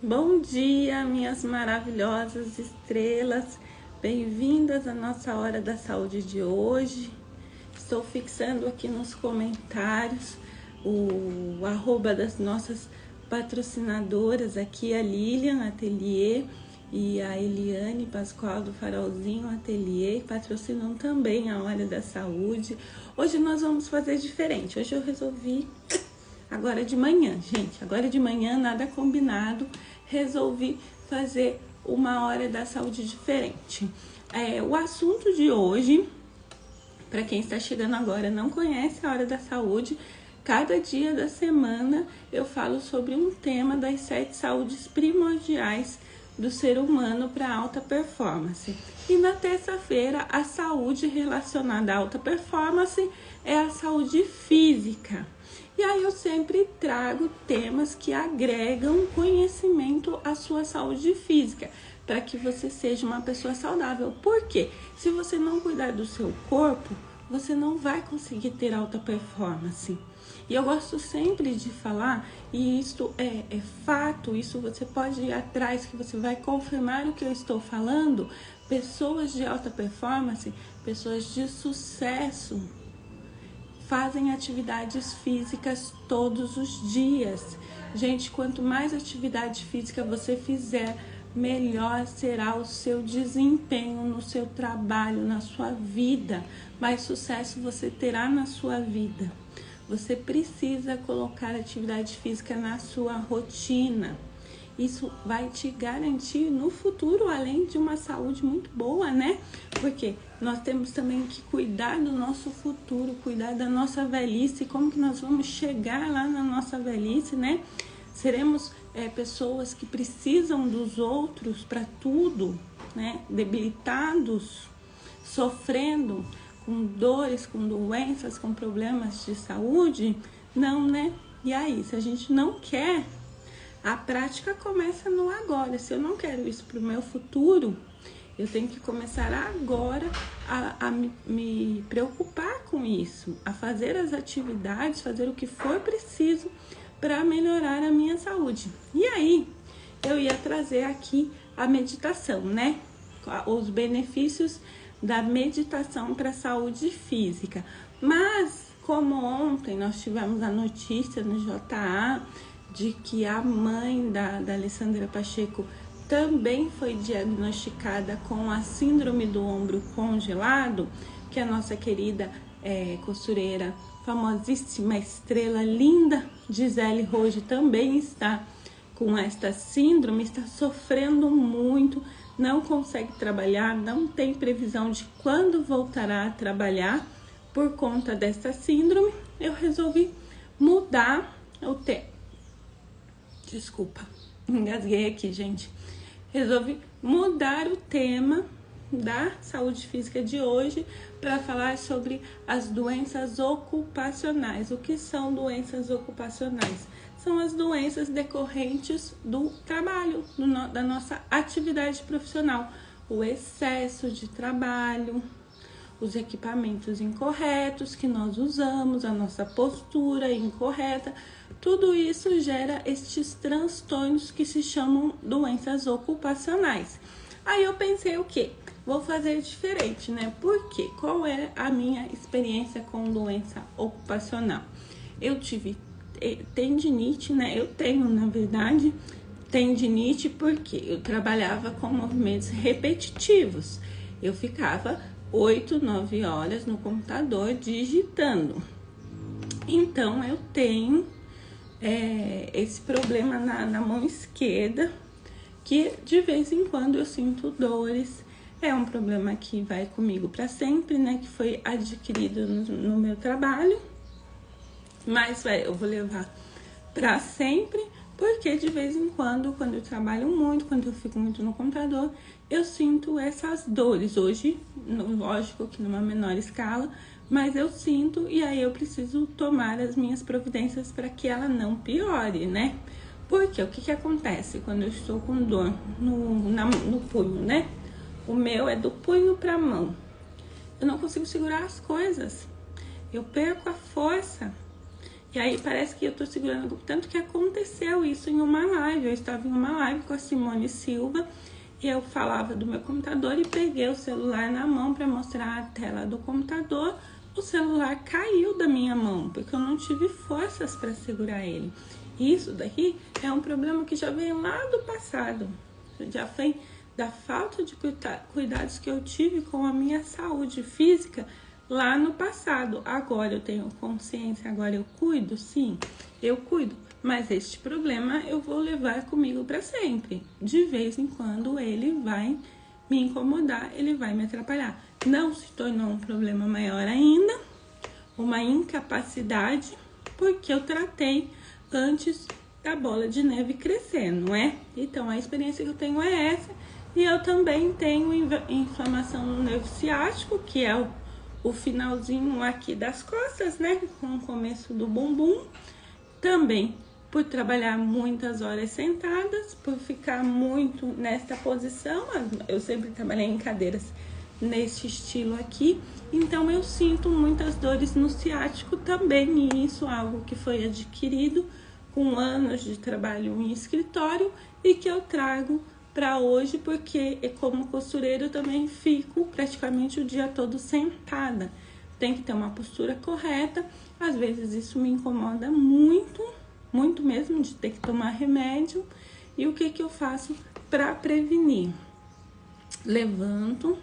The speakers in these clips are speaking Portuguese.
Bom dia, minhas maravilhosas estrelas, bem-vindas à nossa Hora da Saúde de hoje. Estou fixando aqui nos comentários o arroba das nossas patrocinadoras aqui, a Lilian Atelier e a Eliane Pascoal do Farolzinho Atelier, patrocinam também a Hora da Saúde. Hoje nós vamos fazer diferente, hoje eu resolvi... Agora de manhã, gente, agora de manhã, nada combinado, resolvi fazer uma Hora da Saúde diferente. O assunto de hoje, para quem está chegando agora não conhece a Hora da Saúde, cada dia da semana eu falo sobre um tema das 7 saúdes primordiais do ser humano para alta performance. E na terça-feira, a saúde relacionada à alta performance é a saúde física. E aí eu sempre trago temas que agregam conhecimento à sua saúde física, para que você seja uma pessoa saudável. Por quê? Se você não cuidar do seu corpo, você não vai conseguir ter alta performance. E eu gosto sempre de falar, e isso é fato, isso você pode ir atrás, que você vai confirmar o que eu estou falando. Pessoas de alta performance, pessoas de sucesso, fazem atividades físicas todos os dias. Gente, quanto mais atividade física você fizer, melhor será o seu desempenho no seu trabalho, na sua vida. Mais sucesso você terá na sua vida. Você precisa colocar atividade física na sua rotina. Isso vai te garantir no futuro, além de uma saúde muito boa, né? Porque nós temos também que cuidar do nosso futuro, cuidar da nossa velhice, como que nós vamos chegar lá na nossa velhice, né? Seremos pessoas que precisam dos outros para tudo, né? Debilitados, sofrendo, com dores, com doenças, com problemas de saúde? Não, né? E aí, se a gente não quer... A prática começa no agora. Se eu não quero isso para o meu futuro, eu tenho que começar agora a me preocupar com isso, a fazer as atividades, fazer o que for preciso para melhorar a minha saúde. E aí, eu ia trazer aqui a meditação, né? Os benefícios da meditação para a saúde física. Mas, como ontem nós tivemos a notícia no JA, de que a mãe da Alessandra Pacheco também foi diagnosticada com a síndrome do ombro congelado, que a nossa querida costureira, famosíssima estrela, linda, Gisele Roge, também está com esta síndrome, está sofrendo muito, não consegue trabalhar, não tem previsão de quando voltará a trabalhar por conta desta síndrome. Eu resolvi mudar o tema. Desculpa, engasguei aqui, gente. Resolvi mudar o tema da saúde física de hoje para falar sobre as doenças ocupacionais. O que são doenças ocupacionais? São as doenças decorrentes do trabalho, da nossa atividade profissional. O excesso de trabalho, os equipamentos incorretos que nós usamos, a nossa postura incorreta, tudo isso gera estes transtornos que se chamam doenças ocupacionais. Aí eu pensei o quê? Vou fazer diferente, né? Por quê? Qual é a minha experiência com doença ocupacional? Eu tive tendinite, né? Eu tenho, na verdade, tendinite porque eu trabalhava com movimentos repetitivos. Eu ficava 8, 9 horas no computador digitando. Então eu tenho esse problema na mão esquerda, que de vez em quando eu sinto dores. É um problema que vai comigo para sempre, né? Que foi adquirido no meu trabalho, mas eu vou levar para sempre, porque de vez em quando eu trabalho muito, quando eu fico muito no computador, eu sinto essas dores. Hoje, lógico que numa menor escala, mas eu sinto, e aí eu preciso tomar as minhas providências para que ela não piore, né? Porque o que acontece quando eu estou com dor no punho, né? O meu é do punho para a mão. Eu não consigo segurar as coisas. Eu perco a força. E aí parece que eu tô segurando, tanto que aconteceu isso em uma live. Eu estava em uma live com a Simone Silva e eu falava do meu computador e peguei o celular na mão para mostrar a tela do computador. O celular caiu da minha mão, porque eu não tive forças para segurar ele. E isso daqui é um problema que já veio lá do passado. Já vem da falta de cuidados que eu tive com a minha saúde física lá no passado. Agora eu tenho consciência, agora eu cuido, sim, eu cuido. Mas este problema eu vou levar comigo para sempre. De vez em quando ele vai me incomodar, ele vai me atrapalhar. Não se tornou um problema maior ainda, uma incapacidade, porque eu tratei antes da bola de neve crescer, não é? Então a experiência que eu tenho é essa. E eu também tenho inflamação no nervo ciático, que é o finalzinho aqui das costas, né? Com o começo do bumbum. Também por trabalhar muitas horas sentadas, por ficar muito nesta posição. Eu sempre trabalhei em cadeiras nesse estilo aqui. Então eu sinto muitas dores no ciático também. E isso é algo que foi adquirido com anos de trabalho em escritório e que eu trago para hoje, porque como costureira eu também fico praticamente o dia todo sentada. Tem que ter uma postura correta. Às vezes isso me incomoda muito, muito mesmo, de ter que tomar remédio. E o que eu faço para prevenir? Levanto.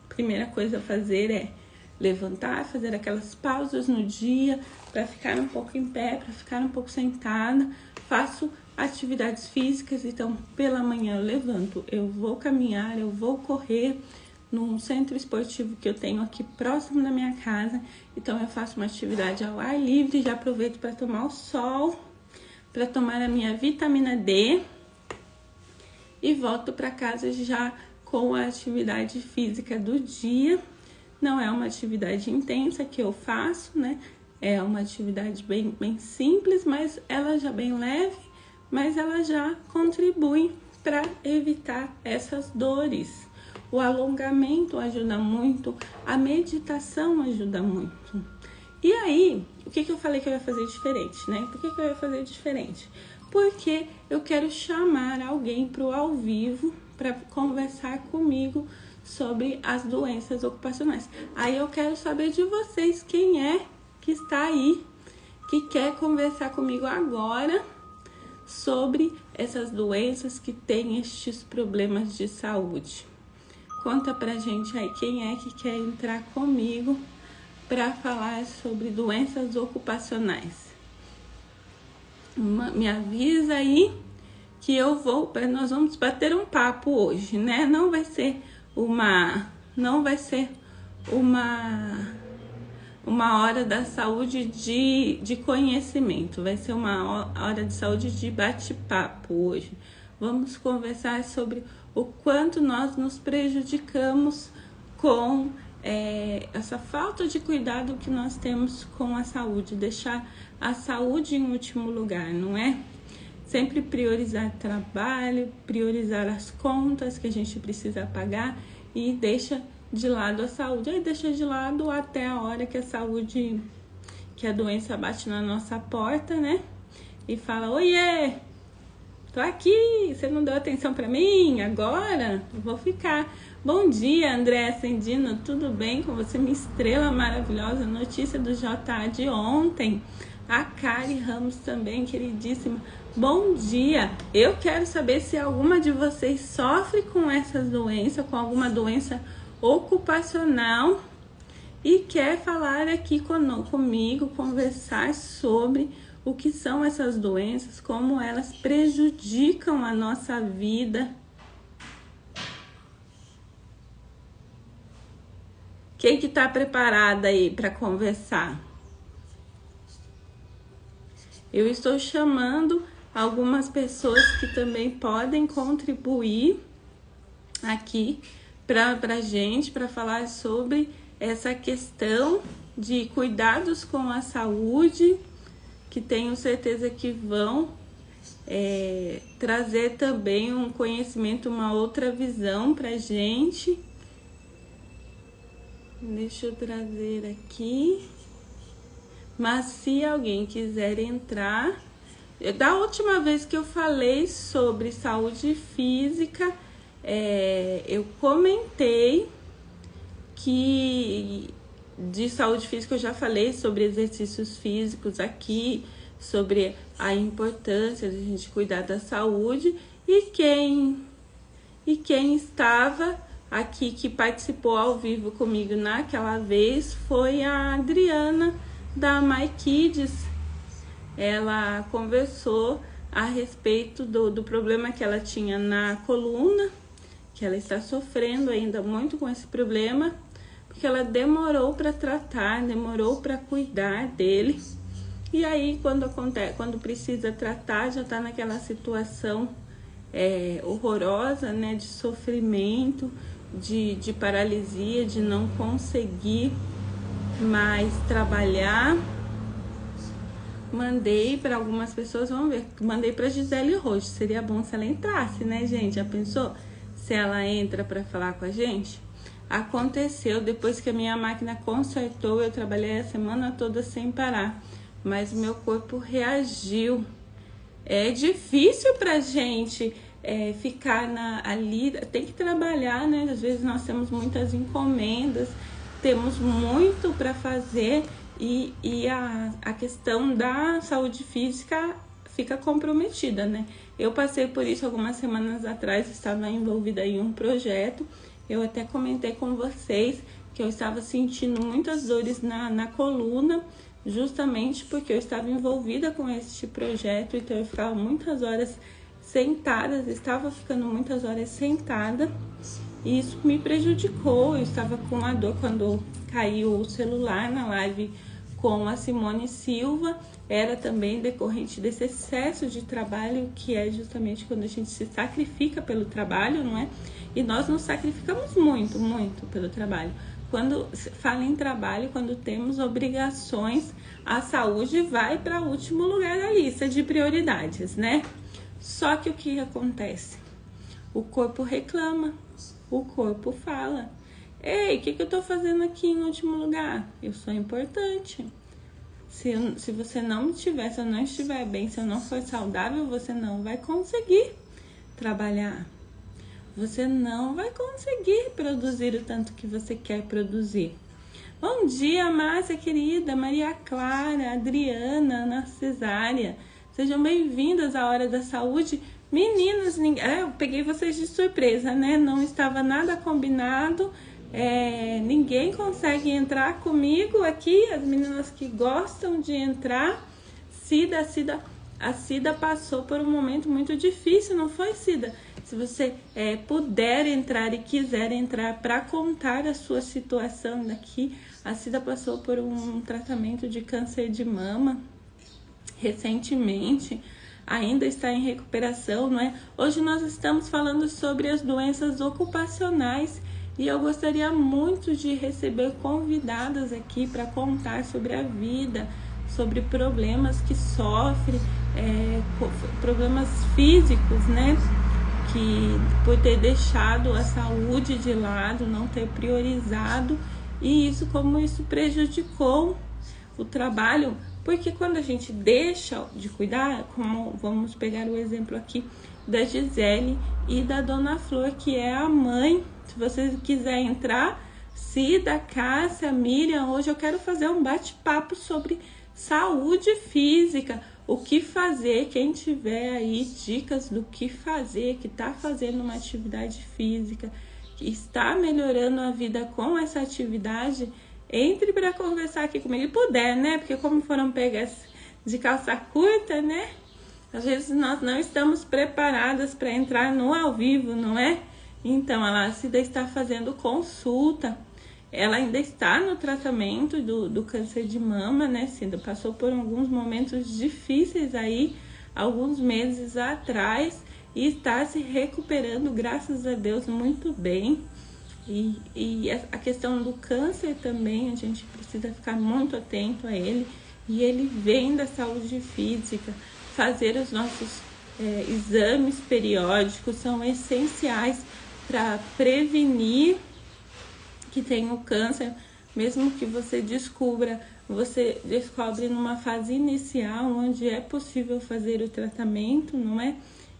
Primeira coisa a fazer é levantar, fazer aquelas pausas no dia para ficar um pouco em pé, para ficar um pouco sentada. Faço atividades físicas, então pela manhã eu levanto, eu vou caminhar, eu vou correr num centro esportivo que eu tenho aqui próximo da minha casa. Então eu faço uma atividade ao ar livre, já aproveito para tomar o sol, para tomar a minha vitamina D e volto para casa já com a atividade física do dia. Não é uma atividade intensa que eu faço, né? É uma atividade bem simples, mas ela já bem leve, mas ela já contribui para evitar essas dores. O alongamento ajuda muito, a meditação ajuda muito. E aí, o que eu falei que eu ia fazer diferente, né? Por que eu ia fazer diferente? Porque eu quero chamar alguém para o ao vivo para conversar comigo sobre as doenças ocupacionais. Aí eu quero saber de vocês quem é que está aí, que quer conversar comigo agora sobre essas doenças, que tem estes problemas de saúde. Conta pra gente aí quem é que quer entrar comigo para falar sobre doenças ocupacionais. Me avisa aí que nós vamos bater um papo hoje, né? Não vai ser uma hora da saúde de conhecimento, vai ser uma hora de saúde de bate-papo hoje. Vamos conversar sobre o quanto nós nos prejudicamos com essa falta de cuidado que nós temos com a saúde, deixar a saúde em último lugar, não é? Sempre priorizar trabalho, priorizar as contas que a gente precisa pagar e deixa de lado a saúde. Aí deixa de lado até a hora que a doença bate na nossa porta, né? E fala: oiê, tô aqui, você não deu atenção pra mim? Agora eu vou ficar. Bom dia, André Ascendino, tudo bem com você? Minha estrela maravilhosa, notícia do JA de ontem. A Kari Ramos também, queridíssima. Bom dia! Eu quero saber se alguma de vocês sofre com essas doenças, com alguma doença ocupacional e quer falar aqui comigo, conversar sobre o que são essas doenças, como elas prejudicam a nossa vida. Quem que tá preparada aí para conversar? Eu estou chamando algumas pessoas que também podem contribuir aqui para gente, para falar sobre essa questão de cuidados com a saúde, que tenho certeza que vão trazer também um conhecimento, uma outra visão para gente. Deixa eu trazer aqui. Mas se alguém quiser entrar, da última vez que eu falei sobre saúde física, eu comentei que de saúde física eu já falei sobre exercícios físicos aqui, sobre a importância de a gente cuidar da saúde, e quem estava aqui, que participou ao vivo comigo naquela vez, foi a Adriana da My Kids. Ela conversou a respeito do problema que ela tinha na coluna, que ela está sofrendo ainda muito com esse problema, porque ela demorou para tratar, demorou para cuidar dele. E aí, quando precisa tratar, já está naquela situação horrorosa, né, de sofrimento, de paralisia, de não conseguir mais trabalhar. Mandei para algumas pessoas, vamos ver, mandei para Gisele Rocha. Seria bom se ela entrasse, né, gente? Já pensou se ela entra para falar com a gente? Aconteceu depois que a minha máquina consertou, eu trabalhei a semana toda sem parar, mas o meu corpo reagiu. É difícil pra gente ficar ali, tem que trabalhar, né? Às vezes nós temos muitas encomendas, temos muito para fazer, e a questão da saúde física fica comprometida, né? Eu passei por isso algumas semanas atrás, estava envolvida em um projeto. Eu até comentei com vocês que eu estava sentindo muitas dores na coluna, justamente porque eu estava envolvida com este projeto, então eu ficava muitas horas sentada, estava ficando muitas horas sentada, e isso me prejudicou. Eu estava com a dor quando caiu o celular na live com a Simone Silva, era também decorrente desse excesso de trabalho, que é justamente quando a gente se sacrifica pelo trabalho, não é? E nós nos sacrificamos muito, muito pelo trabalho. Quando fala em trabalho, quando temos obrigações, a saúde vai para o último lugar da lista de prioridades, né? Só que o que acontece? O corpo reclama, o corpo fala: ei, o que eu tô fazendo aqui em último lugar? Eu sou importante. Se você não me tiver, se eu não estiver bem, se eu não for saudável, você não vai conseguir trabalhar. Você não vai conseguir produzir o tanto que você quer produzir. Bom dia, Márcia querida, Maria Clara, Adriana, Ana Cesária. Sejam bem-vindas à Hora da Saúde. Meninas, eu peguei vocês de surpresa, né? Não estava nada combinado. Ninguém consegue entrar comigo aqui. As meninas que gostam de entrar. A Cida passou por um momento muito difícil, não foi, Cida? Se você puder entrar e quiser entrar para contar a sua situação daqui, a Cida passou por um tratamento de câncer de mama recentemente, ainda está em recuperação, não é? Hoje nós estamos falando sobre as doenças ocupacionais e eu gostaria muito de receber convidadas aqui para contar sobre a vida, sobre problemas que sofre, problemas físicos, né? Que por ter deixado a saúde de lado, não ter priorizado, e como isso prejudicou o trabalho. Porque quando a gente deixa de cuidar, como vamos pegar o exemplo aqui da Gisele e da Dona Flor, que é a mãe. Se você quiser entrar, Cida, Cássia, Miriam, hoje eu quero fazer um bate-papo sobre saúde física. O que fazer, quem tiver aí dicas do que fazer, que está fazendo uma atividade física, que está melhorando a vida com essa atividade, entre para conversar aqui comigo, e puder, né? Porque como foram pegas de calça curta, né? Às vezes nós não estamos preparadas para entrar no ao vivo, não é? Então, a Cida está fazendo consulta. Ela ainda está no tratamento do câncer de mama, né, Cida? Passou por alguns momentos difíceis aí, alguns meses atrás, e está se recuperando, graças a Deus, muito bem. E a questão do câncer também, a gente precisa ficar muito atento a ele. E ele vem da saúde física. Fazer os nossos exames periódicos são essenciais para prevenir que tem o câncer, mesmo que você descobre numa fase inicial onde é possível fazer o tratamento, não é?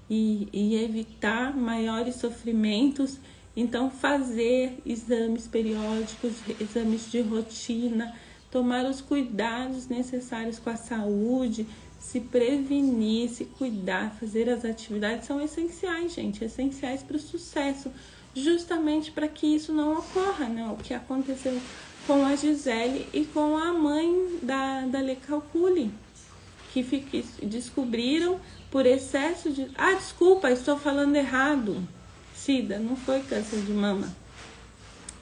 E evitar maiores sofrimentos. Então, fazer exames periódicos, exames de rotina, tomar os cuidados necessários com a saúde, se prevenir, se cuidar, fazer as atividades são essenciais, gente, essenciais para o sucesso, justamente para que isso não ocorra, né? O que aconteceu com a Gisele e com a mãe da Lecalcule, que descobriram por excesso de... Ah, desculpa, estou falando errado. Cida, não foi câncer de mama.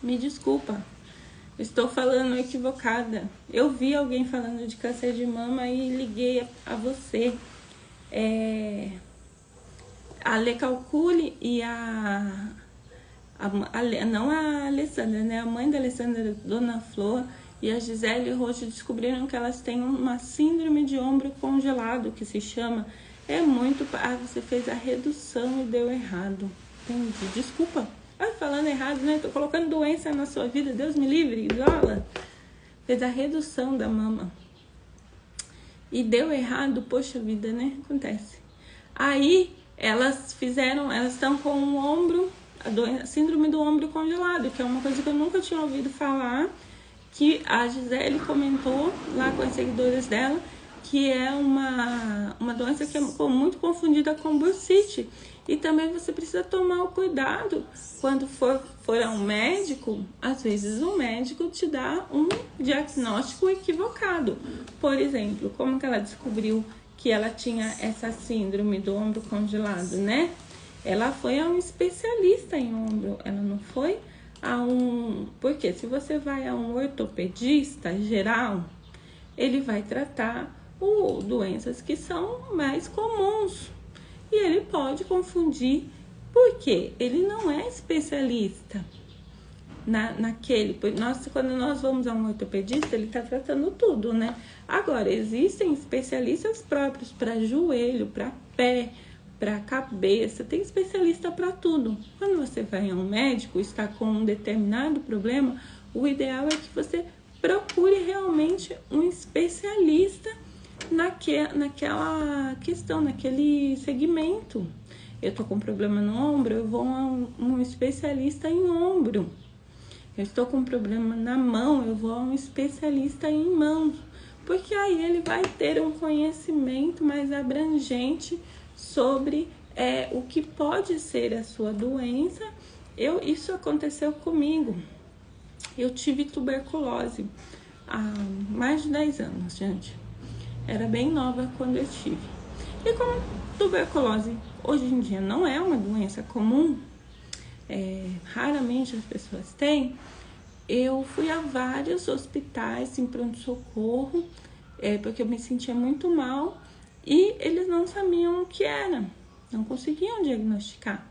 Me desculpa, estou falando equivocada. Eu vi alguém falando de câncer de mama e liguei a você. A Lecalcule e não a Alessandra, né? A mãe da Alessandra, Dona Flor, e a Gisele Rocha descobriram que elas têm uma síndrome de ombro congelado, que se chama... você fez a redução e deu errado. Entendi. Desculpa. Falando errado, né? Tô colocando doença na sua vida. Deus me livre, isola. Fez a redução da mama. E deu errado. Poxa vida, né? Acontece. Aí, elas estão com o ombro, a síndrome do ombro congelado, que é uma coisa que eu nunca tinha ouvido falar, que a Gisele comentou lá com as seguidoras dela, que é uma doença que é muito confundida com bursite. E também você precisa tomar o cuidado quando for a um médico. Às vezes o médico te dá um diagnóstico equivocado. Por exemplo, como que ela descobriu que ela tinha essa síndrome do ombro congelado, né? Ela foi a um especialista em ombro, ela não foi a um... Porque se você vai a um ortopedista geral, ele vai tratar doenças que são mais comuns. E ele pode confundir, porque ele não é especialista quando nós vamos a um ortopedista, ele está tratando tudo, né? Agora, existem especialistas próprios para joelho, para pé, para cabeça, tem especialista para tudo. Quando você vai a um médico e está com um determinado problema, o ideal é que você procure realmente um especialista naquela questão, naquele segmento. Eu tô com problema no ombro, eu vou a um especialista em ombro. Eu estou com problema na mão, eu vou a um especialista em mãos. Porque aí ele vai ter um conhecimento mais abrangente sobre o que pode ser a sua doença. Isso aconteceu comigo. Eu tive tuberculose há mais de 10 anos, gente. Era bem nova quando eu tive. E como tuberculose hoje em dia não é uma doença comum, raramente as pessoas têm, eu fui a vários hospitais em pronto-socorro, porque eu me sentia muito mal e eles não sabiam o que era, não conseguiam diagnosticar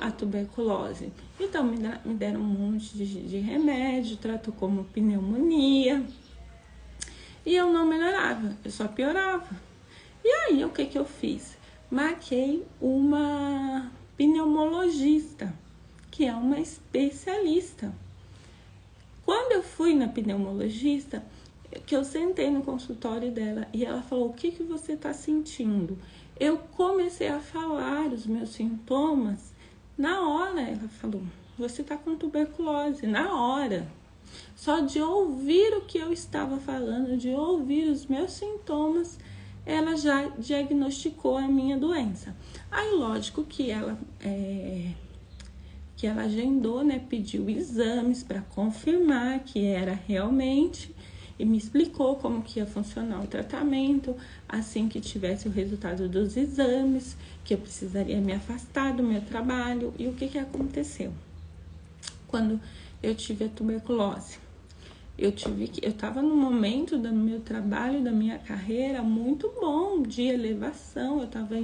a tuberculose. Então me deram um monte de remédio, tratou como pneumonia. E eu não melhorava, eu só piorava. E aí, o que eu fiz? Marquei uma pneumologista, que é uma especialista. Quando eu fui na pneumologista, que eu sentei no consultório dela e ela falou, o que você está sentindo? Eu comecei a falar os meus sintomas. Na hora, ela falou, você está com tuberculose, na hora. Só de ouvir o que eu estava falando, de ouvir os meus sintomas, ela já diagnosticou a minha doença. Aí, lógico que ela agendou, né? Pediu exames para confirmar que era realmente e me explicou como que ia funcionar o tratamento. Assim que tivesse o resultado dos exames, que eu precisaria me afastar do meu trabalho. E o que aconteceu? Quando eu tive a tuberculose, eu estava num momento do meu trabalho, da minha carreira muito bom, de elevação. Eu estava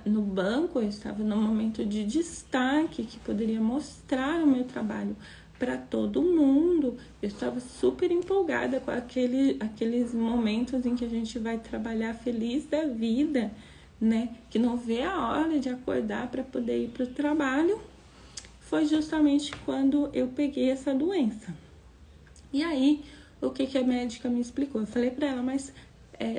no banco, eu estava num momento de destaque que poderia mostrar o meu trabalho para todo mundo. Eu estava super empolgada com aqueles momentos em que a gente vai trabalhar feliz da vida, né? Que não vê a hora de acordar para poder ir para o trabalho. Foi justamente quando eu peguei essa doença. E aí, o que a médica me explicou? Eu falei pra ela, mas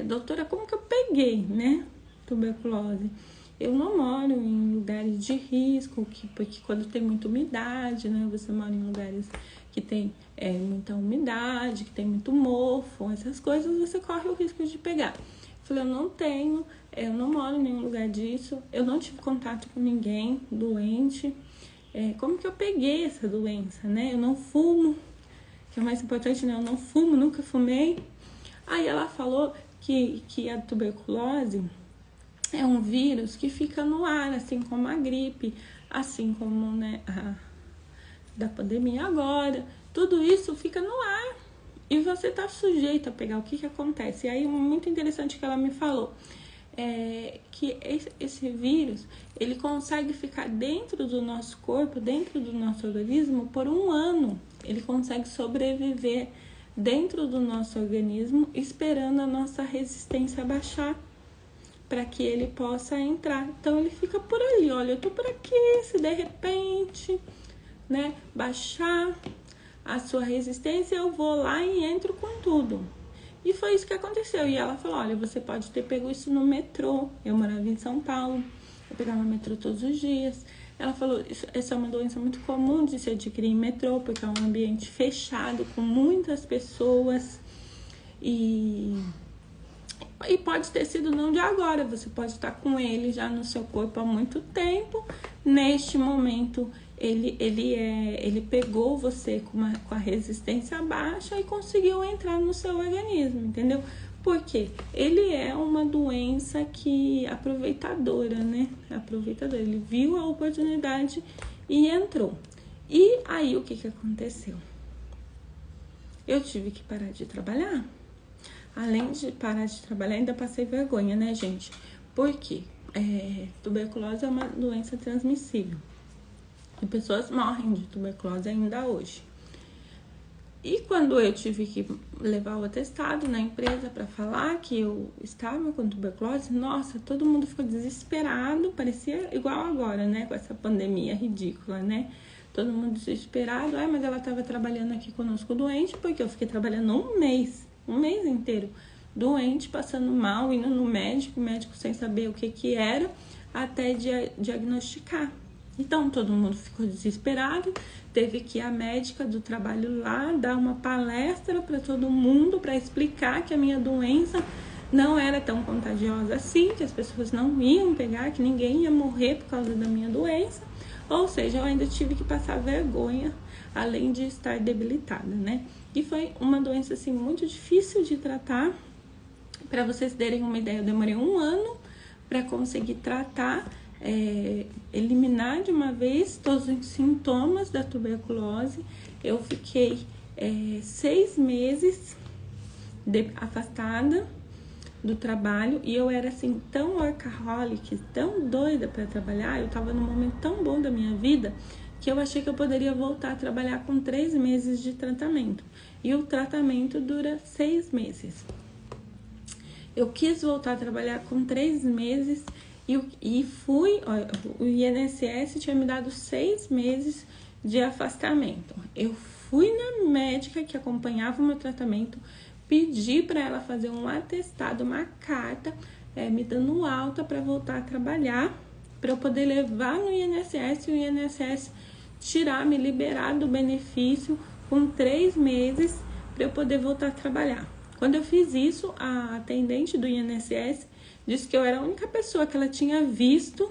doutora, como que eu peguei, né, tuberculose? Eu não moro em lugares de risco, porque quando tem muita umidade, né, você mora em lugares que tem muita umidade, que tem muito mofo, essas coisas, você corre o risco de pegar. Eu falei, eu não moro em nenhum lugar disso, eu não tive contato com ninguém doente. Como que eu peguei essa doença, né? Eu não fumo, que é o mais importante, né? Eu não fumo, nunca fumei. Aí ela falou que a tuberculose é um vírus que fica no ar, assim como a gripe, assim como, né, a da pandemia agora. Tudo isso fica no ar e você tá sujeito a pegar. O que acontece? E aí, muito interessante que ela me falou, que esse vírus, ele consegue ficar dentro do nosso corpo, dentro do nosso organismo por 1 ano. Ele consegue sobreviver dentro do nosso organismo, esperando a nossa resistência baixar, para que ele possa entrar. Então ele fica por ali, olha, eu tô por aqui, se de repente, né, baixar a sua resistência, eu vou lá e entro com tudo. E foi isso que aconteceu. E ela falou, olha, você pode ter pego isso no metrô. Eu morava em São Paulo, eu pegava o metrô todos os dias. Ela falou, essa é uma doença muito comum de se adquirir em metrô, porque é um ambiente fechado, com muitas pessoas. E pode ter sido não de agora, você pode estar com ele já no seu corpo há muito tempo. Neste momento, ele pegou você com a resistência baixa e conseguiu entrar no seu organismo, entendeu? Porque ele é uma doença que aproveitadora, né? Aproveitadora. Ele viu a oportunidade e entrou. E aí, o que aconteceu? Eu tive que parar de trabalhar. Além de parar de trabalhar, ainda passei vergonha, né, gente? Por quê? Tuberculose é uma doença transmissível. E pessoas morrem de tuberculose ainda hoje. E quando eu tive que levar o atestado na empresa para falar que eu estava com tuberculose, nossa, todo mundo ficou desesperado, parecia igual agora, né, com essa pandemia ridícula, né? Todo mundo desesperado, mas ela estava trabalhando aqui conosco doente, porque eu fiquei trabalhando um mês inteiro, doente, passando mal, indo no médico, o médico sem saber o que era, até diagnosticar. Então, todo mundo ficou desesperado, teve que ir a médica do trabalho lá dar uma palestra para todo mundo, para explicar que a minha doença não era tão contagiosa assim, que as pessoas não iam pegar, que ninguém ia morrer por causa da minha doença. Ou seja, eu ainda tive que passar vergonha, além de estar debilitada, né? E foi uma doença, assim, muito difícil de tratar. Para vocês terem uma ideia, eu demorei 1 ano para conseguir tratar, eliminar de uma vez todos os sintomas da tuberculose. Eu fiquei 6 meses afastada do trabalho e eu era assim tão workaholic, tão doida para trabalhar. Eu tava num momento tão bom da minha vida que eu achei que eu poderia voltar a trabalhar com 3 meses de tratamento. E o tratamento dura 6 meses. Eu quis voltar a trabalhar com 3 meses e fui, o INSS tinha me dado 6 meses de afastamento. Eu fui na médica que acompanhava o meu tratamento, pedi para ela fazer um atestado, uma carta, me dando alta para voltar a trabalhar, para eu poder levar no INSS e o INSS me liberar do benefício com 3 meses para eu poder voltar a trabalhar. Quando eu fiz isso, a atendente do INSS disse que eu era a única pessoa que ela tinha visto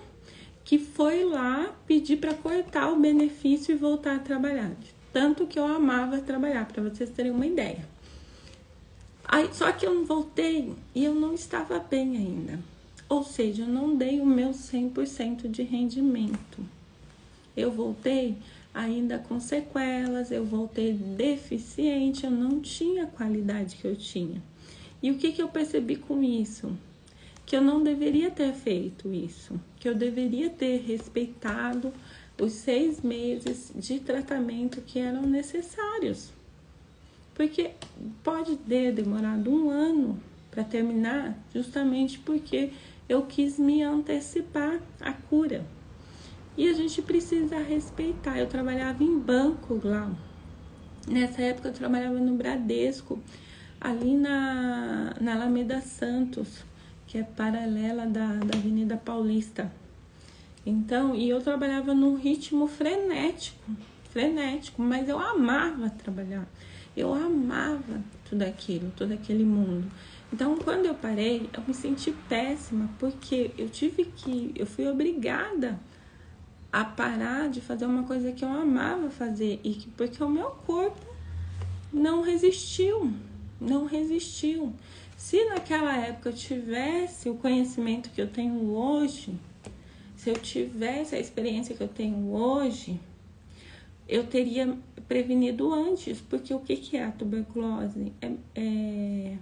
que foi lá pedir para cortar o benefício e voltar a trabalhar. Tanto que eu amava trabalhar, para vocês terem uma ideia. Aí, só que eu voltei e eu não estava bem ainda. Ou seja, eu não dei o meu 100% de rendimento. Eu voltei ainda com sequelas, eu voltei deficiente, eu não tinha a qualidade que eu tinha. E o que eu percebi com isso? Que eu não deveria ter feito isso, que eu deveria ter respeitado os 6 meses de tratamento que eram necessários. Porque pode ter demorado 1 ano para terminar, justamente porque eu quis me antecipar à cura. E a gente precisa respeitar. Eu trabalhava em banco lá. Nessa época eu trabalhava no Bradesco, ali na Alameda Santos, que é paralela da Avenida Paulista. Então, e eu trabalhava num ritmo frenético, mas eu amava trabalhar. Eu amava tudo aquilo, todo aquele mundo. Então, quando eu parei, eu me senti péssima, porque eu fui obrigada a parar de fazer uma coisa que eu amava fazer, porque o meu corpo não resistiu. Se naquela época eu tivesse o conhecimento que eu tenho hoje, se eu tivesse a experiência que eu tenho hoje, eu teria prevenido antes, porque o que é a tuberculose? É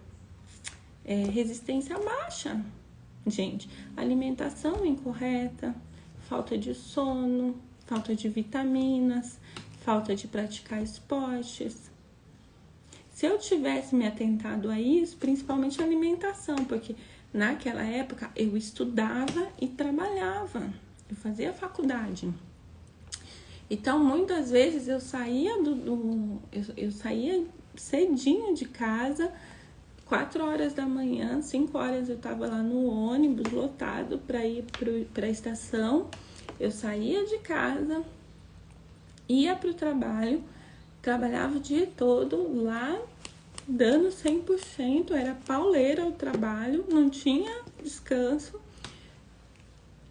resistência baixa, gente. Alimentação incorreta, falta de sono, falta de vitaminas, falta de praticar esportes. Se eu tivesse me atentado a isso, principalmente a alimentação, porque naquela época eu estudava e trabalhava, eu fazia faculdade. Então, muitas vezes eu saía eu saía cedinho de casa, 4 horas da manhã, 5 horas eu estava lá no ônibus lotado para ir para a estação. Eu saía de casa, ia para o trabalho, trabalhava o dia todo lá, dando 100%, era pauleira o trabalho, não tinha descanso.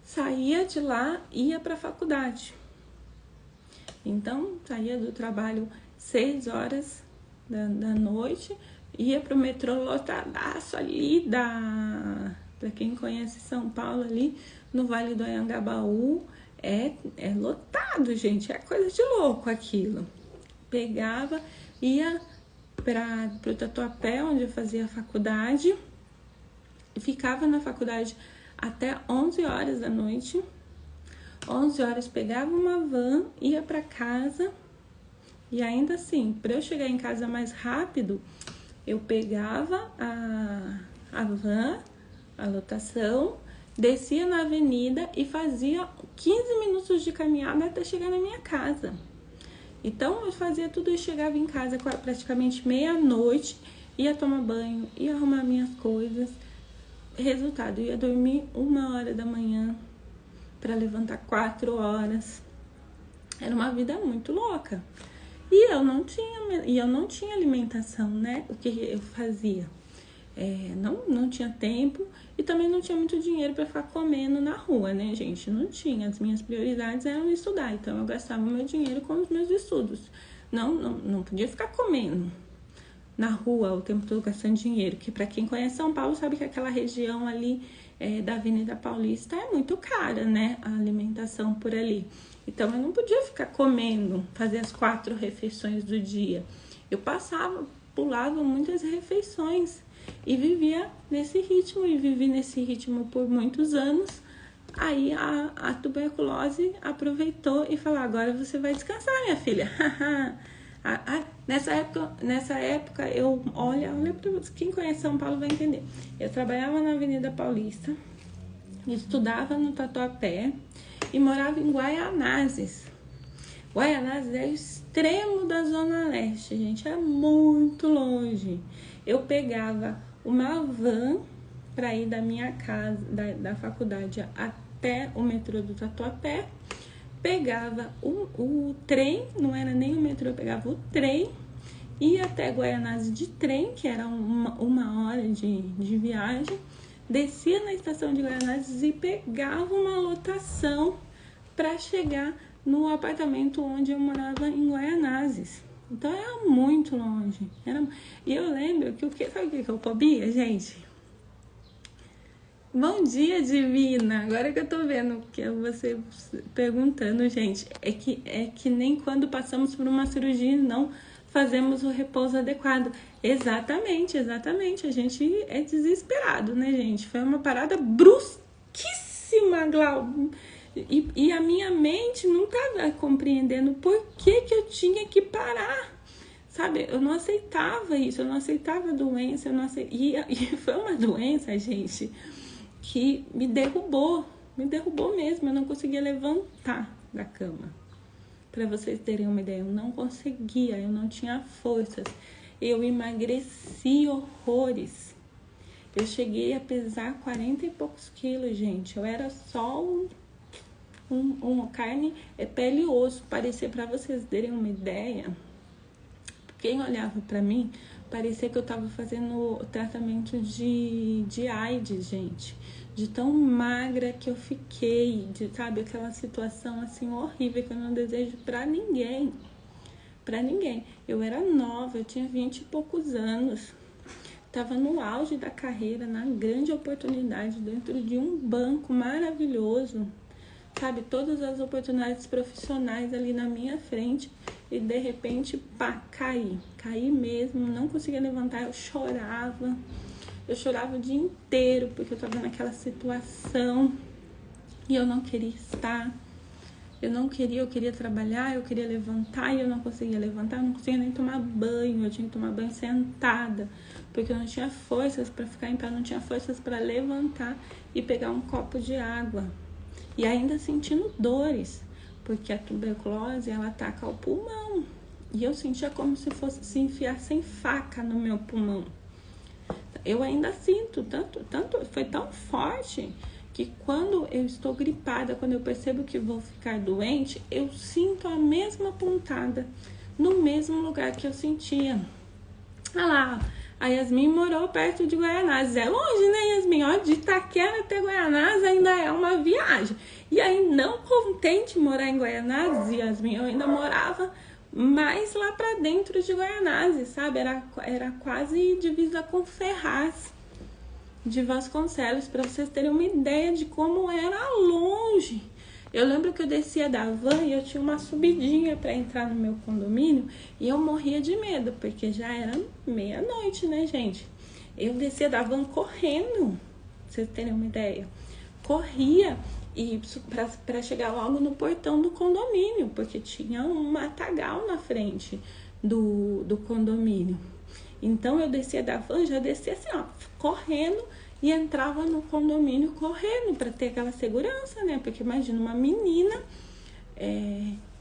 Saía de lá, ia para a faculdade. Então, saía do trabalho 6 horas da noite, ia pro metrô lotadaço ali para quem conhece São Paulo, ali no Vale do Anhangabaú, é lotado, gente, é coisa de louco aquilo. Pegava, ia pro Tatuapé, onde eu fazia faculdade, ficava na faculdade até 11 horas da noite. 11 horas pegava uma van, ia para casa, e ainda assim, para eu chegar em casa mais rápido, eu pegava a van, a lotação, descia na avenida e fazia 15 minutos de caminhada até chegar na minha casa. Então, eu fazia tudo e chegava em casa praticamente meia-noite, ia tomar banho, ia arrumar minhas coisas. Resultado, eu ia dormir 1 hora da manhã para levantar 4 horas. Era uma vida muito louca. E eu não tinha alimentação, né? O que eu fazia? Não tinha tempo e também não tinha muito dinheiro para ficar comendo na rua, né, gente? Não tinha. As minhas prioridades eram estudar, então eu gastava meu dinheiro com os meus estudos. Não podia ficar comendo na rua o tempo todo gastando dinheiro, que para quem conhece São Paulo sabe que aquela região ali da Avenida Paulista é muito cara, né? A alimentação por ali. Então, eu não podia ficar comendo, fazer as 4 refeições do dia. Eu pulava muitas refeições e vivia nesse ritmo, e vivi nesse ritmo por muitos anos. Aí a tuberculose aproveitou e falou: agora você vai descansar, minha filha. Nessa época, olha para você, quem conhece São Paulo vai entender. Eu trabalhava na Avenida Paulista, estudava no Tatuapé e morava em Guaianazes. Guaianazes é o extremo da Zona Leste, gente, é muito longe. Eu pegava uma van para ir da minha casa, da faculdade até o metrô do Tatuapé, pegava o trem, não era nem o metrô, eu pegava o trem, ia até Guaianazes de trem, que era uma hora de viagem, descia na estação de Guaianazes e pegava uma lotação para chegar no apartamento onde eu morava em Guaianazes. Então era muito longe. E eu lembro sabe o que eu comia, gente? Bom dia, Divina! Agora que eu tô vendo que é você perguntando, gente, é que nem quando passamos por uma cirurgia não fazemos o repouso adequado. Exatamente. A gente é desesperado, né, gente? Foi uma parada brusquíssima, Glau. E a minha mente não estava compreendendo por que eu tinha que parar. Sabe, eu não aceitava isso, eu não aceitava a doença, e foi uma doença, gente, que me derrubou mesmo, eu não conseguia levantar da cama. Para vocês terem uma ideia, eu não conseguia, eu não tinha forças. Eu emagreci horrores. Eu cheguei a pesar 40 e poucos quilos, gente. Eu era só uma carne, pele e osso. Parecia, para vocês terem uma ideia, quem olhava para mim, parecia que eu tava fazendo tratamento de AIDS, gente. De tão magra que eu fiquei, sabe, aquela situação assim horrível que eu não desejo pra ninguém. Pra ninguém. Eu era nova, eu tinha 20 e poucos anos. Tava no auge da carreira, na grande oportunidade, dentro de um banco maravilhoso. Sabe, todas as oportunidades profissionais ali na minha frente. E de repente, pá, caí mesmo, não conseguia levantar, eu chorava o dia inteiro, porque eu tava naquela situação e eu não queria estar, eu queria trabalhar, eu queria levantar e eu não conseguia levantar, eu não conseguia nem tomar banho, eu tinha que tomar banho sentada, porque eu não tinha forças para ficar em pé, não tinha forças para levantar e pegar um copo de água, e ainda sentindo dores, porque a tuberculose, ela ataca o pulmão. E eu sentia como se fosse se enfiassem faca no meu pulmão. Eu ainda sinto, foi tão forte que quando eu estou gripada, quando eu percebo que vou ficar doente, eu sinto a mesma pontada no mesmo lugar que eu sentia. Ah lá, a Yasmin morou perto de Guaianazes. É longe, né, Yasmin? Ó, de Itaquera até Guaianazes ainda é uma viagem. E aí, não contente em morar em Guaianazes, Yasmin, eu ainda morava mais lá pra dentro de Guaianazes, sabe? Era quase divisa com Ferraz de Vasconcelos, para vocês terem uma ideia de como era longe. Eu lembro que eu descia da van e eu tinha uma subidinha para entrar no meu condomínio e eu morria de medo, porque já era meia-noite, né, gente? Eu descia da van correndo, pra vocês terem uma ideia. Corria e para chegar logo no portão do condomínio, porque tinha um matagal na frente do condomínio. Então eu descia da van, já descia assim, ó, correndo, e entrava no condomínio correndo para ter aquela segurança, né? Porque imagina uma menina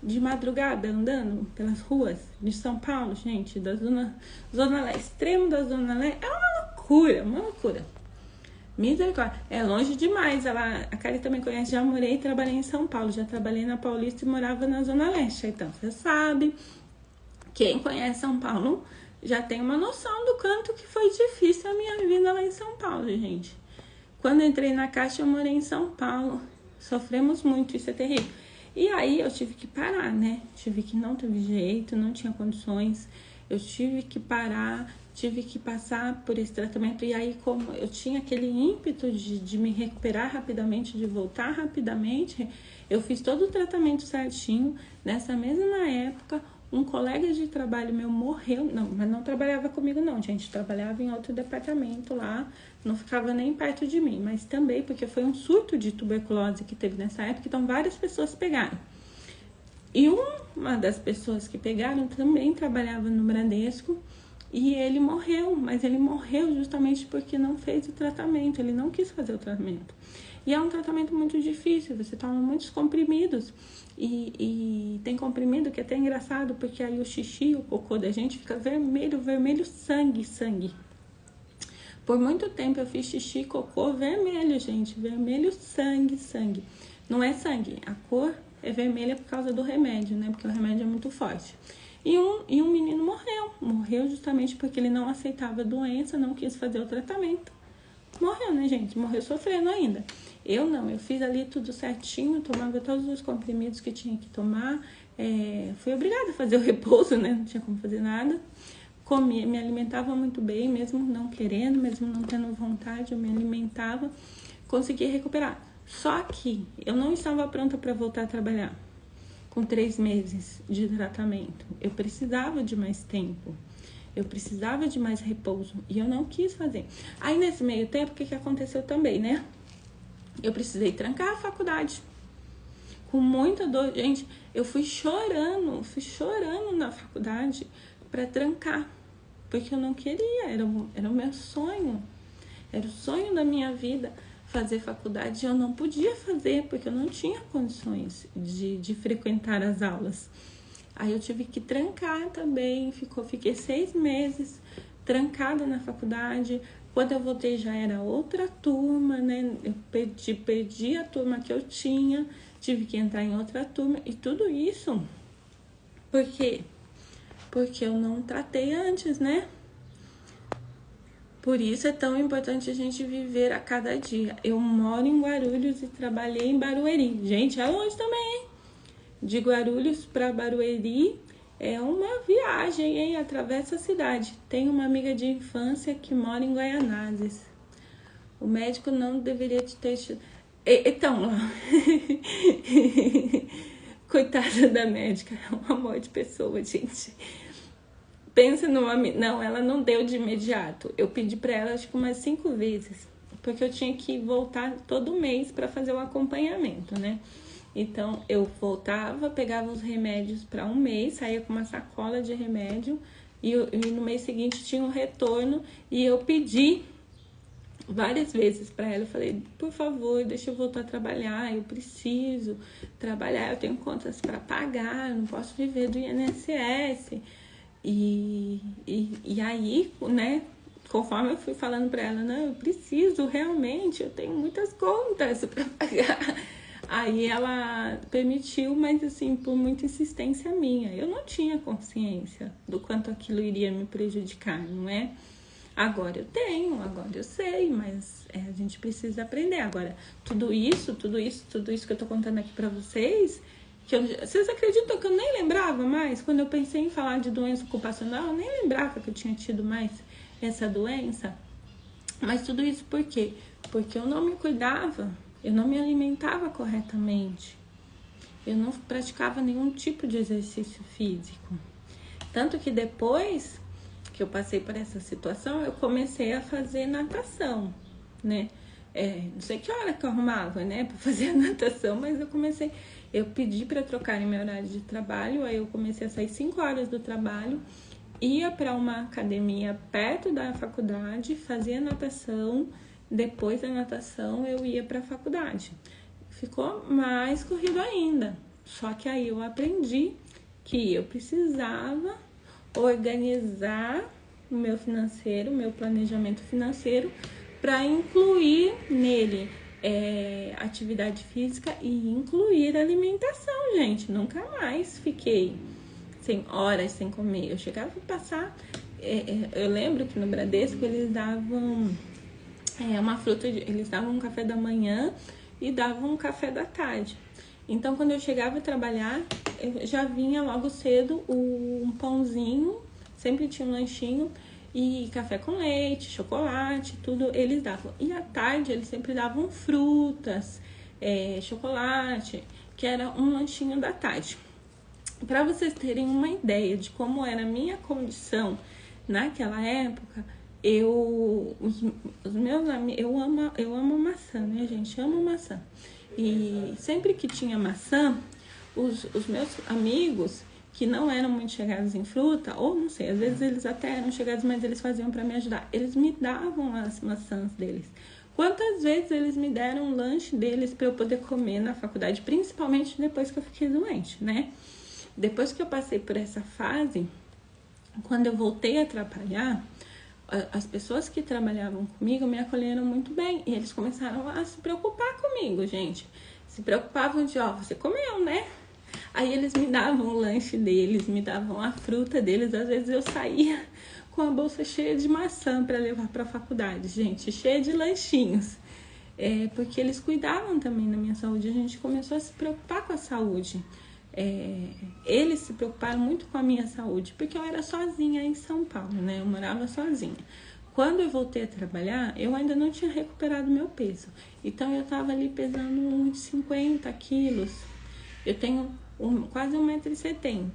de madrugada andando pelas ruas de São Paulo, gente, da zona leste, extremo da zona leste, é uma loucura. Misericórdia, é longe demais. A Kari também conhece, já morei e trabalhei em São Paulo, já trabalhei na Paulista e morava na zona leste, então você sabe, quem conhece São Paulo já tem uma noção do quanto que foi difícil a minha vida lá em São Paulo, gente. Quando entrei na Caixa, eu morei em São Paulo. Sofremos muito, isso é terrível. E aí eu tive que parar, né? Tive que não teve jeito, não tinha condições. Eu tive que parar, tive que passar por esse tratamento. E aí, como eu tinha aquele ímpeto de me recuperar rapidamente, de voltar rapidamente, eu fiz todo o tratamento certinho. Nessa mesma época, um colega de trabalho meu morreu, mas não trabalhava comigo não, gente, trabalhava em outro departamento lá, não ficava nem perto de mim, mas também porque foi um surto de tuberculose que teve nessa época, então várias pessoas pegaram. E uma das pessoas que pegaram também trabalhava no Bradesco e ele morreu, mas ele morreu justamente porque não fez o tratamento, ele não quis fazer o tratamento. E é um tratamento muito difícil, você toma muitos comprimidos e tem comprimido que é até engraçado, porque aí o xixi, o cocô da gente fica vermelho, sangue. Por muito tempo eu fiz xixi e cocô vermelho, gente, vermelho, sangue. Não é sangue, a cor é vermelha por causa do remédio, né, porque o remédio é muito forte. E um menino morreu justamente porque ele não aceitava a doença, não quis fazer o tratamento. Morreu, né, gente? Morreu sofrendo ainda. Eu não, eu fiz ali tudo certinho, tomava todos os comprimidos que tinha que tomar. Fui obrigada a fazer o repouso, né? Não tinha como fazer nada. Comia, me alimentava muito bem, mesmo não querendo, mesmo não tendo vontade, eu me alimentava. Consegui recuperar. Só que eu não estava pronta para voltar a trabalhar com 3 meses de tratamento. Eu precisava de mais tempo. Eu precisava de mais repouso e eu não quis fazer. Aí, nesse meio tempo, o que aconteceu também, né? Eu precisei trancar a faculdade. Com muita dor. Gente, eu fui chorando na faculdade para trancar. Porque eu não queria, era o meu sonho. Era o sonho da minha vida fazer faculdade, eu não podia fazer, porque eu não tinha condições de frequentar as aulas. Aí eu tive que trancar também, fiquei 6 meses trancada na faculdade. Quando eu voltei já era outra turma, né? Eu perdi a turma que eu tinha, tive que entrar em outra turma. E tudo isso, por quê? Porque eu não tratei antes, né? Por isso é tão importante a gente viver a cada dia. Eu moro em Guarulhos e trabalhei em Barueri. Gente, é longe também, hein? De Guarulhos para Barueri é uma viagem, hein? Atravessa a cidade. Tenho uma amiga de infância que mora em Guaianazes. O médico não deveria te ter... Então, lá... Coitada da médica, é um amor de pessoa, gente. Pensa numa... Não, ela não deu de imediato. Eu pedi para ela, acho que umas 5 vezes. Porque eu tinha que voltar todo mês para fazer o acompanhamento, né? Então, eu voltava, pegava os remédios para um mês, saía com uma sacola de remédio e no mês seguinte tinha um retorno e eu pedi várias vezes para ela. Eu falei, por favor, deixa eu voltar a trabalhar, eu preciso trabalhar, eu tenho contas para pagar, eu não posso viver do INSS. E aí, né, conforme eu fui falando para ela, não, eu preciso realmente, eu tenho muitas contas para pagar. Aí ela permitiu, mas assim, por muita insistência minha. Eu não tinha consciência do quanto aquilo iria me prejudicar, não é? Agora eu tenho, agora eu sei, mas a gente precisa aprender. Agora, tudo isso que eu tô contando aqui pra vocês, vocês acreditam que eu nem lembrava mais? Quando eu pensei em falar de doença ocupacional, eu nem lembrava que eu tinha tido mais essa doença. Mas tudo isso por quê? Porque eu não me cuidava. Eu não me alimentava corretamente. Eu não praticava nenhum tipo de exercício físico. Tanto que depois que eu passei por essa situação, eu comecei a fazer natação, né? Não sei que hora que eu arrumava, né, para fazer a natação, mas eu pedi para trocar em meu horário de trabalho, aí eu comecei a sair 5 horas do trabalho, ia para uma academia perto da faculdade, fazia natação. Depois da natação, eu ia para a faculdade. Ficou mais corrido ainda. Só que aí eu aprendi que eu precisava organizar o meu financeiro, meu planejamento financeiro, para incluir nele atividade física e incluir alimentação, gente. Nunca mais fiquei horas sem comer. Eu chegava a passar... eu lembro que no Bradesco eles davam... uma fruta, eles davam um café da manhã e davam um café da tarde. Então, quando eu chegava a trabalhar, eu já vinha logo cedo um pãozinho, sempre tinha um lanchinho, e café com leite, chocolate, tudo eles davam. E à tarde, eles sempre davam frutas, chocolate, que era um lanchinho da tarde. Para vocês terem uma ideia de como era a minha condição naquela época, os meus amigos, eu amo maçã, né, gente? Amo maçã. E sempre que tinha maçã, os meus amigos que não eram muito chegados em fruta, ou não sei, às vezes eles até eram chegados, mas eles faziam para me ajudar. Eles me davam as maçãs deles. Quantas vezes eles me deram o lanche deles para eu poder comer na faculdade, principalmente depois que eu fiquei doente, né? Depois que eu passei por essa fase, quando eu voltei a trabalhar, as pessoas que trabalhavam comigo me acolheram muito bem. E eles começaram a se preocupar comigo, gente. Se preocupavam de, você comeu, né? Aí eles me davam o lanche deles, me davam a fruta deles. Às vezes eu saía com a bolsa cheia de maçã para levar para a faculdade, gente. Cheia de lanchinhos. Porque eles cuidavam também da minha saúde. A gente começou a se preocupar com a saúde. Eles se preocuparam muito com a minha saúde, porque eu era sozinha em São Paulo, né? Eu morava sozinha. Quando eu voltei a trabalhar, eu ainda não tinha recuperado meu peso. Então, eu tava ali pesando uns 50 quilos. Eu tenho quase 1,70 m.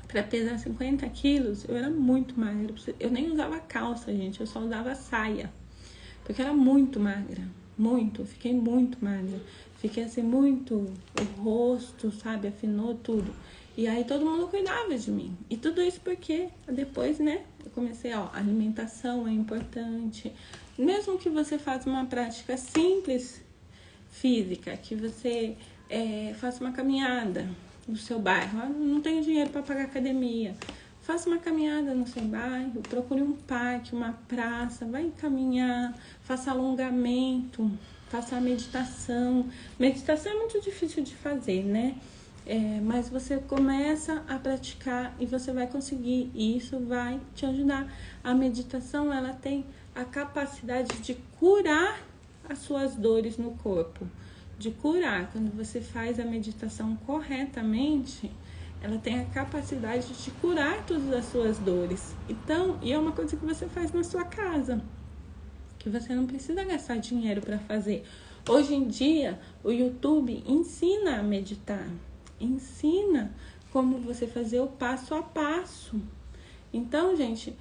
Para pesar 50 quilos, eu era muito magra. Eu nem usava calça, gente. Eu só usava saia. Porque eu era muito magra. Muito. Fiquei muito magra. Fiquei assim, muito, o rosto, sabe, afinou tudo. E aí todo mundo cuidava de mim. E tudo isso porque depois, né, eu comecei, alimentação é importante, mesmo que você faça uma prática simples física, que você faça uma caminhada no seu bairro. Não tenho dinheiro para pagar academia. Faça uma caminhada no seu bairro, procure um parque, uma praça, vai caminhar, faça alongamento, faça a meditação. Meditação é muito difícil de fazer, né? Mas você começa a praticar e você vai conseguir, e isso vai te ajudar. A meditação, ela tem a capacidade de curar as suas dores no corpo, de curar. Quando você faz a meditação corretamente, ela tem a capacidade de curar todas as suas dores. Então, e é uma coisa que você faz na sua casa, que você não precisa gastar dinheiro para fazer. Hoje em dia, o YouTube ensina a meditar, ensina como você fazer o passo a passo. Então, gente,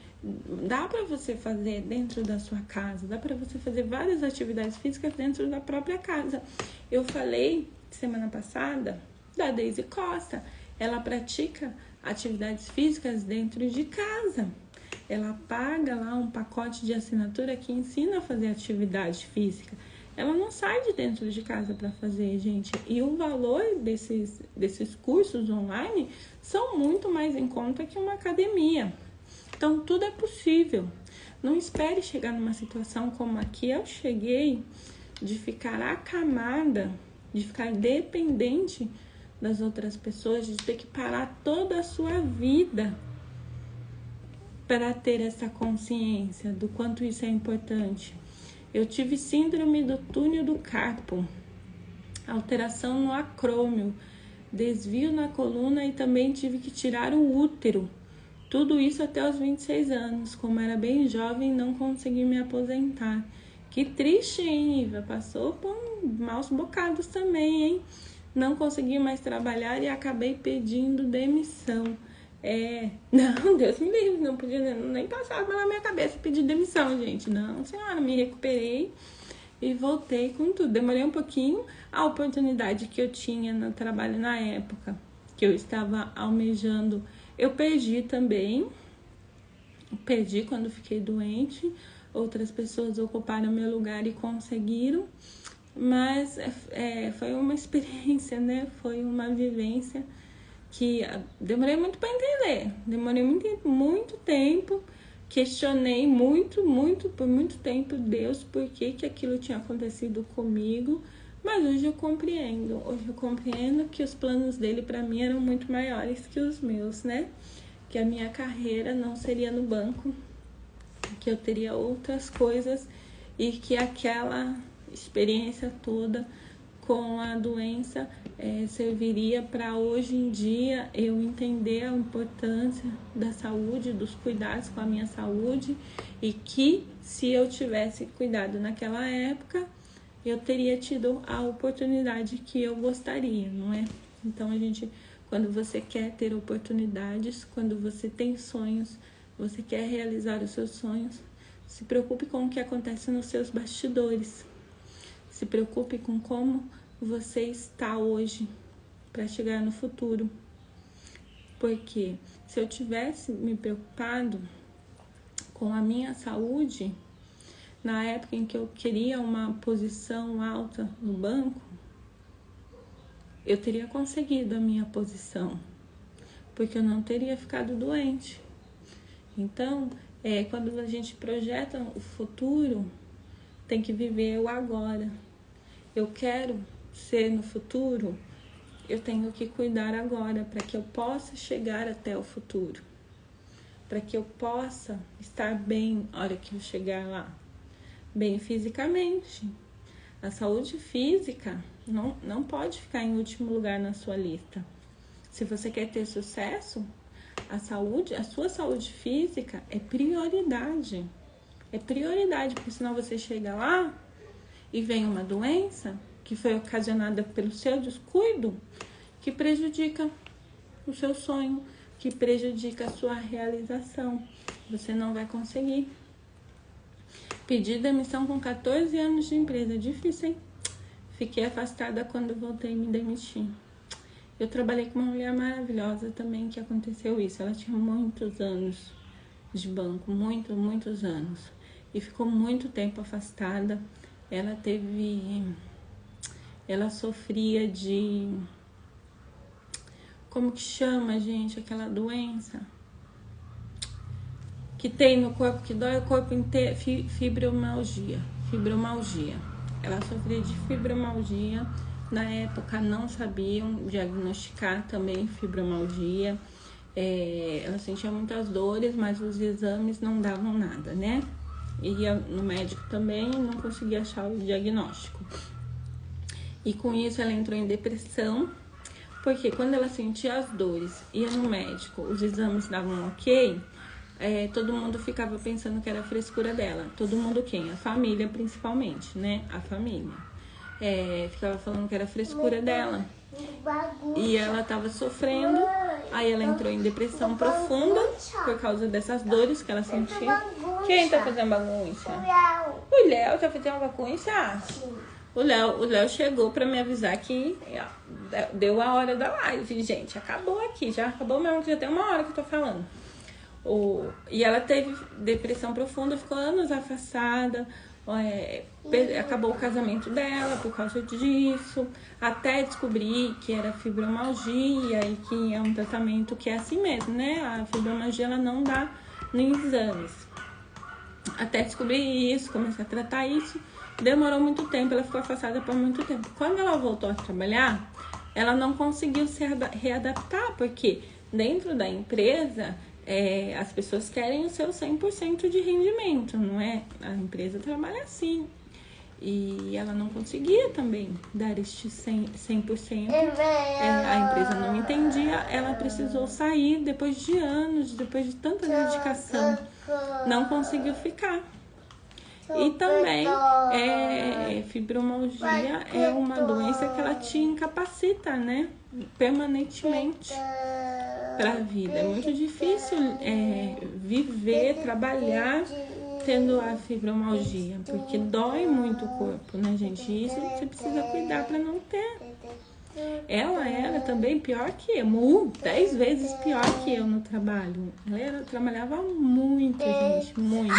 dá para você fazer dentro da sua casa, dá para você fazer várias atividades físicas dentro da própria casa. Eu falei semana passada da Daisy Costa, ela pratica atividades físicas dentro de casa. Ela paga lá um pacote de assinatura que ensina a fazer atividade física. Ela não sai de dentro de casa para fazer, gente. E o valor desses cursos online são muito mais em conta que uma academia. Então, tudo é possível. Não espere chegar numa situação como a que eu cheguei, de ficar acamada, de ficar dependente das outras pessoas, de ter que parar toda a sua vida para ter essa consciência do quanto isso é importante. Eu tive síndrome do túnel do carpo, alteração no acrômio, desvio na coluna e também tive que tirar o útero. Tudo isso até os 26 anos. Como era bem jovem, não consegui me aposentar. Que triste, hein, Iva? Passou por maus bocados também, hein? Não consegui mais trabalhar e acabei pedindo demissão. Não, Deus me livre, não podia nem passar pela minha cabeça pedir demissão, gente. Não, senhora, me recuperei e voltei com tudo. Demorei um pouquinho. A oportunidade que eu tinha no trabalho na época, que eu estava almejando, eu perdi também. Perdi quando fiquei doente. Outras pessoas ocuparam meu lugar e conseguiram. Mas foi uma experiência, né? Foi uma vivência que demorei muito para entender. Demorei muito tempo. Questionei por muito tempo Deus por que aquilo tinha acontecido comigo. Mas hoje eu compreendo. Hoje eu compreendo que os planos dele para mim eram muito maiores que os meus, né? Que a minha carreira não seria no banco, que eu teria outras coisas e que aquela experiência toda com a doença serviria para hoje em dia eu entender a importância da saúde, dos cuidados com a minha saúde, e que se eu tivesse cuidado naquela época, eu teria tido a oportunidade que eu gostaria, não é? Então, quando você quer ter oportunidades, quando você tem sonhos, você quer realizar os seus sonhos, se preocupe com o que acontece nos seus bastidores. Se preocupe com como você está hoje para chegar no futuro. Porque se eu tivesse me preocupado com a minha saúde, na época em que eu queria uma posição alta no banco, eu teria conseguido a minha posição, porque eu não teria ficado doente. Então, quando a gente projeta o futuro, tem que viver o agora. Eu quero ser no futuro, eu tenho que cuidar agora para que eu possa chegar até o futuro, para que eu possa estar bem na hora que eu chegar lá, bem fisicamente. A saúde física não pode ficar em último lugar na sua lista. Se você quer ter sucesso, a sua saúde física é prioridade. É prioridade, porque senão você chega lá e vem uma doença que foi ocasionada pelo seu descuido, que prejudica o seu sonho, que prejudica a sua realização. Você não vai conseguir. Pedi demissão com 14 anos de empresa. Difícil, hein? Fiquei afastada quando voltei e me demiti. Eu trabalhei com uma mulher maravilhosa também que aconteceu isso. Ela tinha muitos anos de banco, muitos anos. e ficou muito tempo afastada. Ela sofria de, como que chama, gente, aquela doença que tem no corpo, que dói o corpo inteiro, fibromialgia. Ela sofria de fibromialgia. Na época não sabiam diagnosticar também fibromialgia. Ela sentia muitas dores, mas os exames não davam nada, né? Ia no médico também e não conseguia achar o diagnóstico. E com isso ela entrou em depressão, porque quando ela sentia as dores, ia no médico, os exames davam ok, todo mundo ficava pensando que era frescura dela. Todo mundo quem? A família principalmente, né? A família. Ficava falando que era frescura dela. E ela tava sofrendo, aí ela entrou em depressão profunda por causa dessas dores que ela sentia. Quem tá fazendo bagunça? O Léo tá fazendo bagunça? Sim. O Léo chegou pra me avisar que deu a hora da live, gente. Acabou aqui, já acabou mesmo, que já tem uma hora que eu tô falando. E ela teve depressão profunda, ficou anos afastada. Acabou o casamento dela por causa disso, até descobrir que era fibromialgia e que é um tratamento que é assim mesmo, né? A fibromialgia ela não dá em exames. Até descobrir isso, comecei a tratar isso, demorou muito tempo, ela ficou afastada por muito tempo. Quando ela voltou a trabalhar, ela não conseguiu se readaptar, porque dentro da empresa as pessoas querem o seu 100% de rendimento, não é? A empresa trabalha assim. E ela não conseguia também dar este 100%. A empresa não entendia, ela precisou sair depois de anos, depois de tanta dedicação. Não conseguiu ficar. E também fibromialgia é uma doença que ela te incapacita, né? Permanentemente para a vida. É muito difícil viver, trabalhar tendo a fibromialgia, porque dói muito o corpo, né, gente? E isso você precisa cuidar para não ter. Ela era também pior que eu, 10 vezes pior que eu no trabalho. Ela trabalhava muito, gente, muito.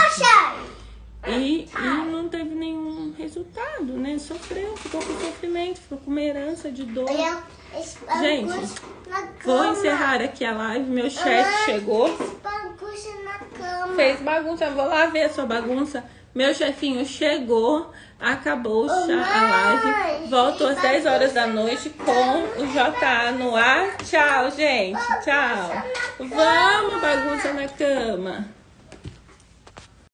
E não teve nenhum resultado, né? Sofreu, ficou com sofrimento, ficou com uma herança de dor. Gente, vou encerrar aqui a live. Meu chefe chegou. Fez bagunça, vou lá ver a sua bagunça. Meu chefinho chegou, acabou a live. Volto às 10 horas da noite com o JA no ar. Tchau, gente. Tchau. Vamos, bagunça na cama.